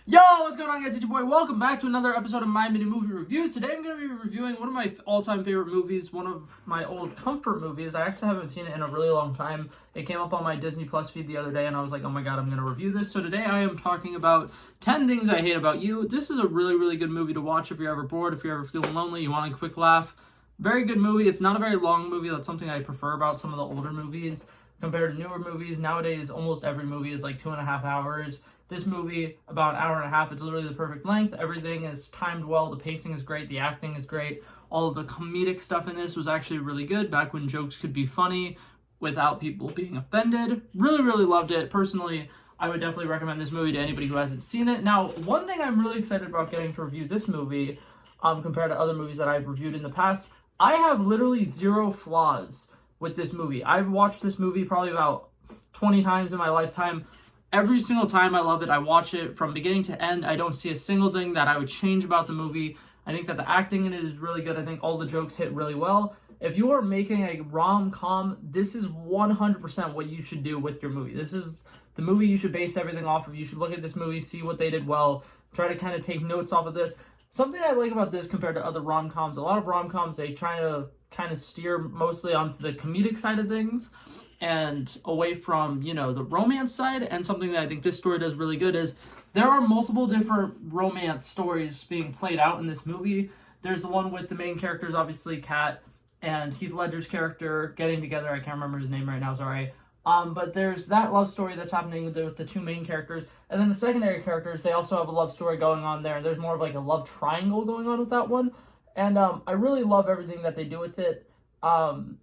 Yo, what's going on, guys? It's your boy. Welcome back to another episode of My Mini Movie Reviews. Today I'm going to be reviewing one of my all-time favorite movies, one of my old comfort movies. I actually haven't seen it in a really long time. It came up on my Disney Plus feed the other day, and I was like, oh my god, I'm going to review this. So today I am talking about 10 Things I Hate About You. This is a really, really good movie to watch if you're ever bored, if you're ever feeling lonely, you want a quick laugh. Very good movie. It's not a very long movie. That's something I prefer about some of the older movies compared to newer movies. Nowadays, almost every movie is like 2.5 hours. This movie, about an hour and a half, it's literally the perfect length. Everything is timed well. The pacing is great. The acting is great. All of the comedic stuff in this was actually really good, back when jokes could be funny without people being offended. Really, really loved it. Personally, I would definitely recommend this movie to anybody who hasn't seen it. Now, one thing I'm really excited about getting to review this movie, compared to other movies that I've reviewed in the past, I have literally zero flaws with this movie. I've watched this movie probably about 20 times in my lifetime. Every single time I love it. I watch it from beginning to end. I don't see a single thing that I would change about the movie. I think that the acting in it is really good. I think all the jokes hit really well. If you are making a rom-com, this is 100% what you should do with your movie. This is the movie you should base everything off of. You should look at this movie, see what they did well, try to kind of take notes off of this. Something I like about this compared to other rom-coms, a lot of rom-coms, they try to kind of steer mostly onto the comedic side of things and away from, the romance side. And something that I think this story does really good is there are multiple different romance stories being played out in this movie. There's the one with the main characters, obviously Kat and Heath Ledger's character getting together. I can't remember his name right now, sorry. But there's that love story that's happening with the two main characters. And then the secondary characters, they also have a love story going on there. There's more of like a love triangle going on with that one. And I really love everything that they do with it.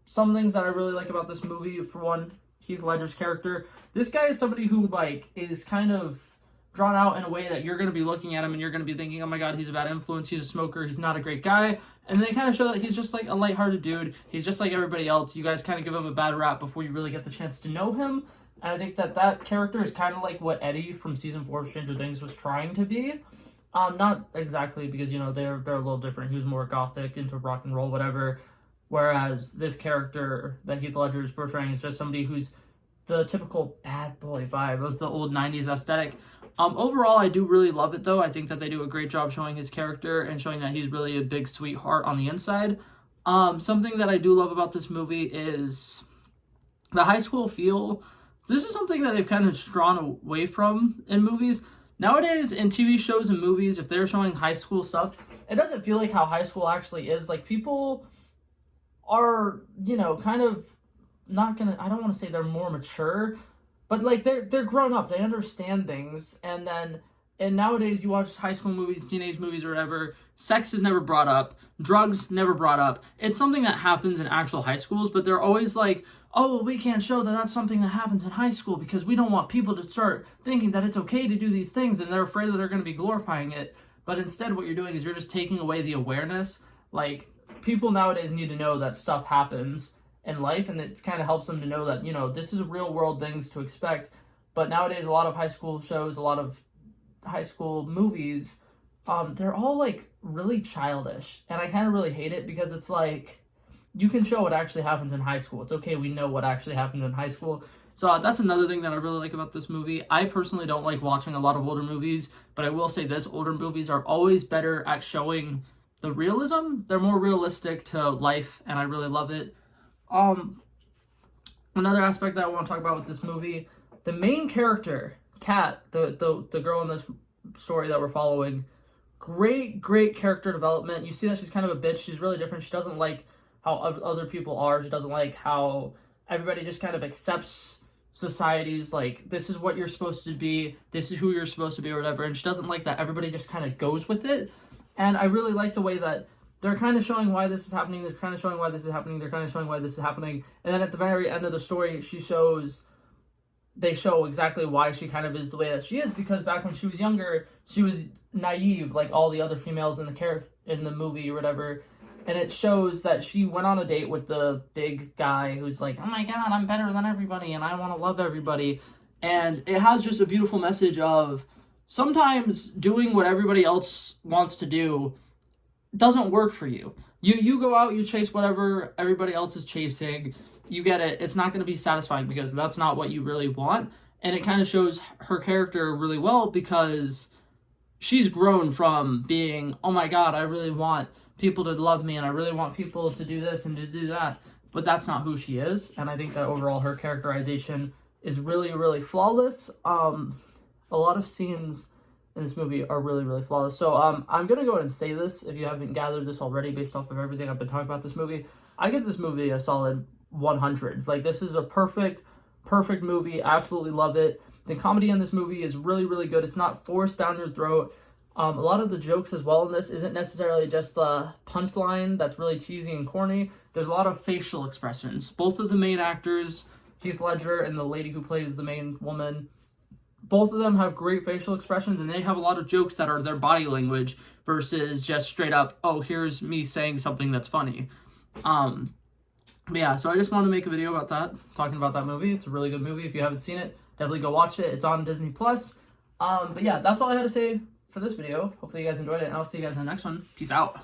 Some things that I really like about this movie, for one, Heath Ledger's character. This guy is somebody who, is kind of drawn out in a way that you're going to be looking at him and you're going to be thinking, oh my god, he's a bad influence, he's a smoker, he's not a great guy. And they kind of show that he's just like a lighthearted dude. He's just like everybody else. You guys kind of give him a bad rap before you really get the chance to know him. And I think that character is kind of like what Eddie from season 4 of Stranger Things was trying to be. Not exactly, because, they're a little different. He was more gothic, into rock and roll, whatever. Whereas this character that Heath Ledger is portraying is just somebody who's the typical bad boy vibe of the old 90s aesthetic. Overall, I do really love it, though. I think that they do a great job showing his character and showing that he's really a big sweetheart on the inside. Something that I do love about this movie is the high school feel. This is something that they've kind of drawn away from in movies. Nowadays, in TV shows and movies, if they're showing high school stuff, it doesn't feel like how high school actually is. Like, people are, kind of not gonna, I don't want to say they're more mature, but they're grown up, they understand things. And nowadays you watch high school movies, teenage movies, or whatever, sex is never brought up, drugs never brought up. It's something that happens in actual high schools, but they're always like, oh, well, we can't show that that's something that happens in high school because we don't want people to start thinking that it's okay to do these things, and they're afraid that they're going to be glorifying it. But instead what you're doing is you're just taking away the awareness. Like, people nowadays need to know that stuff happens in life, and it kind of helps them to know that, this is real world things to expect. But nowadays, a lot of high school shows, a lot of high school movies, they're all, really childish. And I kind of really hate it, because it's like, you can show what actually happens in high school. It's okay, we know what actually happened in high school. So that's another thing that I really like about this movie. I personally don't like watching a lot of older movies, but I will say this, older movies are always better at showing the realism. They're more realistic to life, and I really love it. Another aspect that I want to talk about with this movie, the main character, Kat, the girl in this story that we're following, great character development. You see that she's kind of a bitch. She's really different. She doesn't like how other people are. She doesn't like how everybody just kind of accepts society's, like, this is what you're supposed to be, this is who you're supposed to be, or whatever. And she doesn't like that everybody just kind of goes with it. And I really like the way that they're kind of showing why this is happening, they're kind of showing why this is happening, they're kind of showing why this is happening. And then at the very end of the story, they show exactly why she kind of is the way that she is, because back when she was younger, she was naive, like all the other females in the movie or whatever. And it shows that she went on a date with the big guy who's like, oh my god, I'm better than everybody, and I want to love everybody. And it has just a beautiful message of, sometimes doing what everybody else wants to do doesn't work for you. You go out, you chase whatever everybody else is chasing, you get it, it's not going to be satisfying because that's not what you really want. And it kind of shows her character really well, because she's grown from being, oh my god, I really want people to love me and I really want people to do this and to do that, but that's not who she is. And I think that overall her characterization is really, really flawless. A lot of scenes in this movie are really, really flawless. So I'm gonna go ahead and say this if you haven't gathered this already based off of everything I've been talking about this movie. I give this movie a solid 100. Like, this is a perfect movie. I absolutely love it. The comedy in this movie is really, really good. It's not forced down your throat. A lot of the jokes as well in this isn't necessarily just a punchline that's really cheesy and corny. There's a lot of facial expressions. Both of the main actors, Heath Ledger and the lady who plays the main woman, both of them have great facial expressions, and they have a lot of jokes that are their body language versus just straight up, oh, here's me saying something that's funny. But yeah, so I just wanted to make a video about that, talking about that movie. It's a really good movie. If you haven't seen it, definitely go watch it. It's on Disney+. But yeah, that's all I had to say for this video. Hopefully you guys enjoyed it, and I'll see you guys in the next one. Peace out.